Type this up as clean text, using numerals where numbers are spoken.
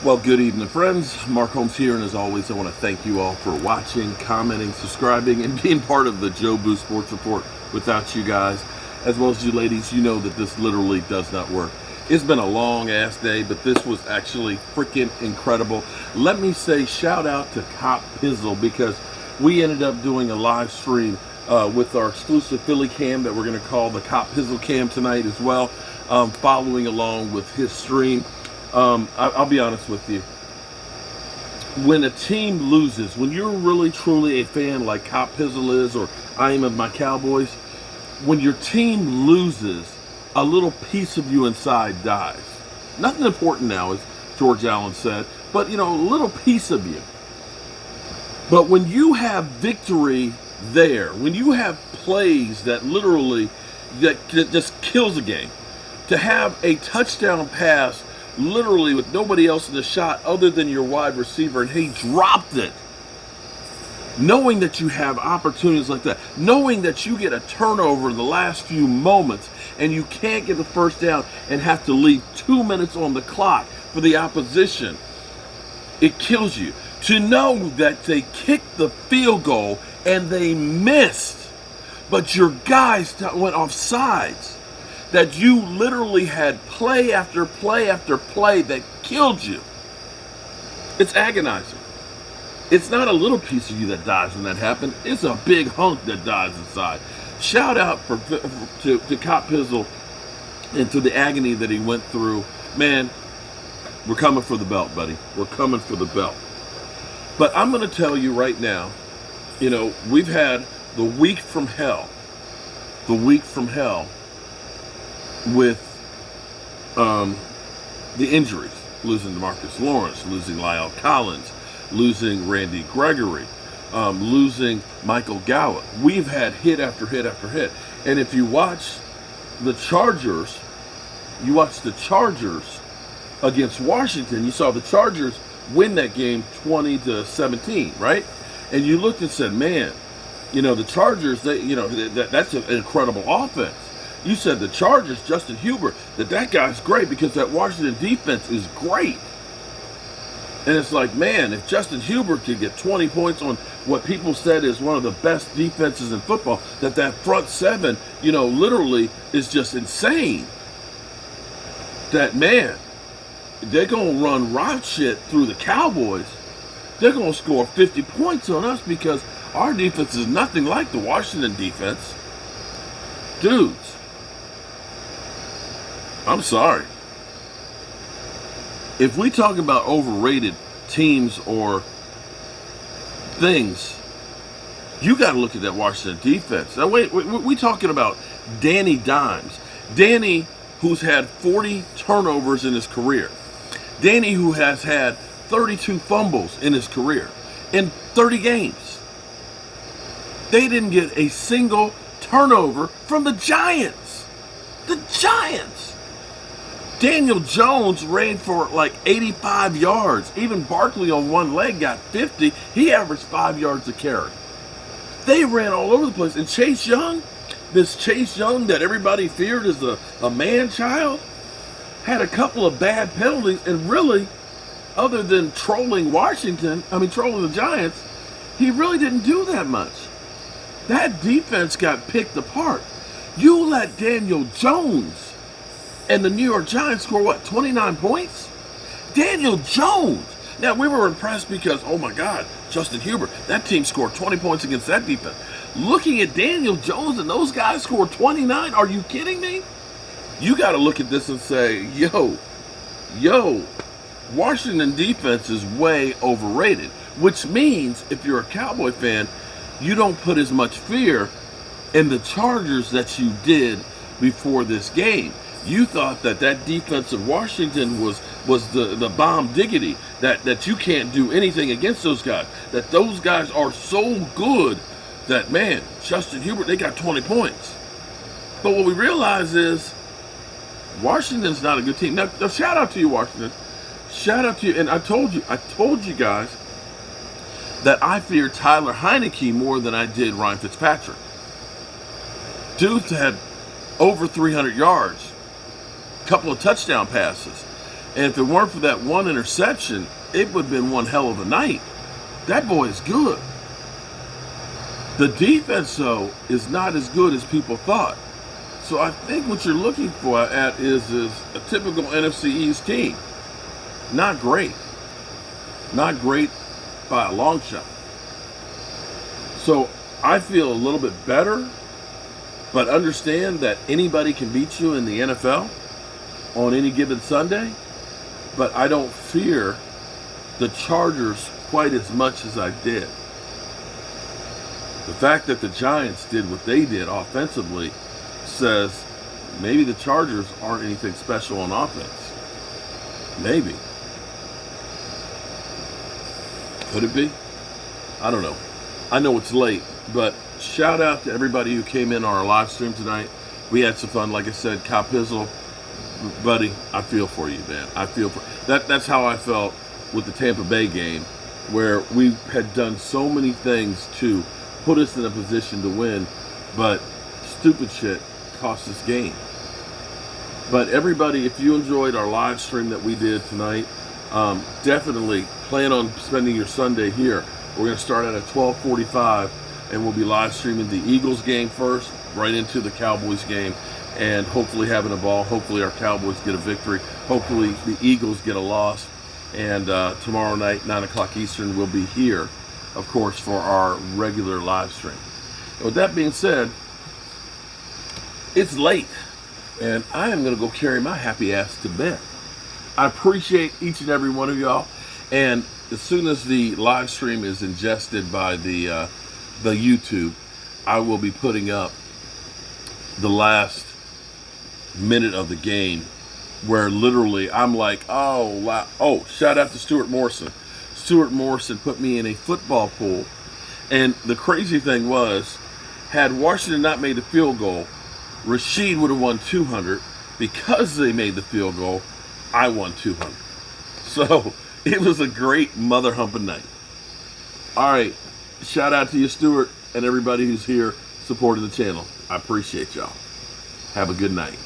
Well, good evening, friends. Mark Holmes here, and as always, I want to thank you all for watching, commenting, subscribing, and being part of the Joe Boo Sports Report. Without you guys, as well as you ladies, you know that this literally does not work. It's been a long-ass day, but this was actually freaking incredible. Let me say shout out to Cop Pizzle, because we ended up doing a live stream with our exclusive Philly cam that we're going to call the Cop Pizzle cam tonight as well, following along with his stream. I'll be honest with you. When a team loses, when you're really truly a fan like Cop Pizzle is, or I am of my Cowboys, when your team loses, a little piece of you inside dies. Nothing important now, as George Allen said, but a little piece of you. But when you have victory there, when you have plays that literally that just kills a game, to have a touchdown pass literally with nobody else in the shot other than your wide receiver, and he dropped it. Knowing that you have opportunities like that, knowing that you get a turnover in the last few moments and you can't get the first down and have to leave 2 minutes on the clock for the opposition, it kills you. To know that they kicked the field goal and they missed, but your guys went off sides, that you literally had play after play after play that killed you. It's agonizing. It's not a little piece of you that dies when that happened. It's a big hunk that dies inside. Shout out to Cop Pizzle and to the agony that he went through. Man, we're coming for the belt, buddy. We're coming for the belt. But I'm going to tell you right now, we've had the week from hell. The week from hell with the injuries, losing DeMarcus Lawrence, losing Lyle Collins, losing Randy Gregory, losing Michael Gallup. We've had hit after hit after hit. And if you watch the Chargers, against Washington, you saw the Chargers win that game 20-17, right? And you looked and said, man, the Chargers, that's an incredible offense. You said the Chargers, Justin Herbert, that guy's great because that Washington defense is great. And it's like, man, if Justin Herbert could get 20 points on what people said is one of the best defenses in football, that front seven, literally is just insane. That, man, they're going to run rock shit through the Cowboys. They're going to score 50 points on us because our defense is nothing like the Washington defense. Dudes, I'm sorry. If we talk about overrated teams or things, you got to look at that Washington defense. Now, we talking about Danny Dimes. Danny, who's had 40 turnovers in his career. Danny, who has had 32 fumbles in his career in 30 games. They didn't get a single turnover from the Giants. The Giants. Daniel Jones ran for like 85 yards. Even Barkley on one leg got 50. He averaged 5 yards a carry. They ran all over the place. And Chase Young, this Chase Young that everybody feared as a man-child, had a couple of bad penalties. And really, other than trolling the Giants, he really didn't do that much. That defense got picked apart. You let Daniel Jones and the New York Giants score, 29 points? Daniel Jones. Now, we were impressed because, oh my God, Justin Herbert, that team scored 20 points against that defense. Looking at Daniel Jones and those guys scored 29, are you kidding me? You got to look at this and say, yo, Washington defense is way overrated, which means if you're a Cowboy fan, you don't put as much fear in the Chargers that you did before this game. You thought that defensive Washington was the bomb diggity, that you can't do anything against those guys, that those guys are so good that, man, Justin Herbert, they got 20 points. But what we realize is Washington's not a good team. Now shout out to you, Washington. Shout out to you. And I told you guys that I fear Tyler Heinicke more than I did Ryan Fitzpatrick. Dude had over 300 yards, a couple of touchdown passes. And if it weren't for that one interception, it would have been one hell of a night. That boy is good. The defense, though, is not as good as people thought. So I think what you're looking for at is a typical NFC East team. Not great. Not great by a long shot. So I feel a little bit better, but understand that anybody can beat you in the NFL on any given Sunday. But I don't fear the Chargers quite as much as I did. The fact that the Giants did what they did offensively says maybe the Chargers aren't anything special on offense. Maybe. Could it be? I don't know. I know it's late, but shout out to everybody who came in our live stream tonight. We had some fun. Like I said, Kyle Pizzle, buddy, I feel for you, man. I feel for that. That's how I felt with the Tampa Bay game, where we had done so many things to put us in a position to win, but stupid shit cost us game. But everybody, if you enjoyed our live stream that we did tonight, definitely plan on spending your Sunday here. We're going to start at 12:45, and we'll be live streaming the Eagles game first, right into the Cowboys game, and hopefully having a ball. Hopefully our Cowboys get a victory. Hopefully the Eagles get a loss. And tomorrow night, 9 o'clock Eastern, we'll be here, of course, for our regular live stream. And with that being said, it's late, and I am going to go carry my happy ass to bed. I appreciate each and every one of y'all, and as soon as the live stream is ingested by the YouTube, I will be putting up the last minute of the game, where literally I'm like, oh, wow. Oh, shout out to Stuart Morrison. Stuart Morrison put me in a football pool. And the crazy thing was, had Washington not made the field goal, Rashid would have won 200. Because they made the field goal, I won 200. So it was a great mother humping night. All right. Shout out to you, Stuart, and everybody who's here supporting the channel. I appreciate y'all. Have a good night.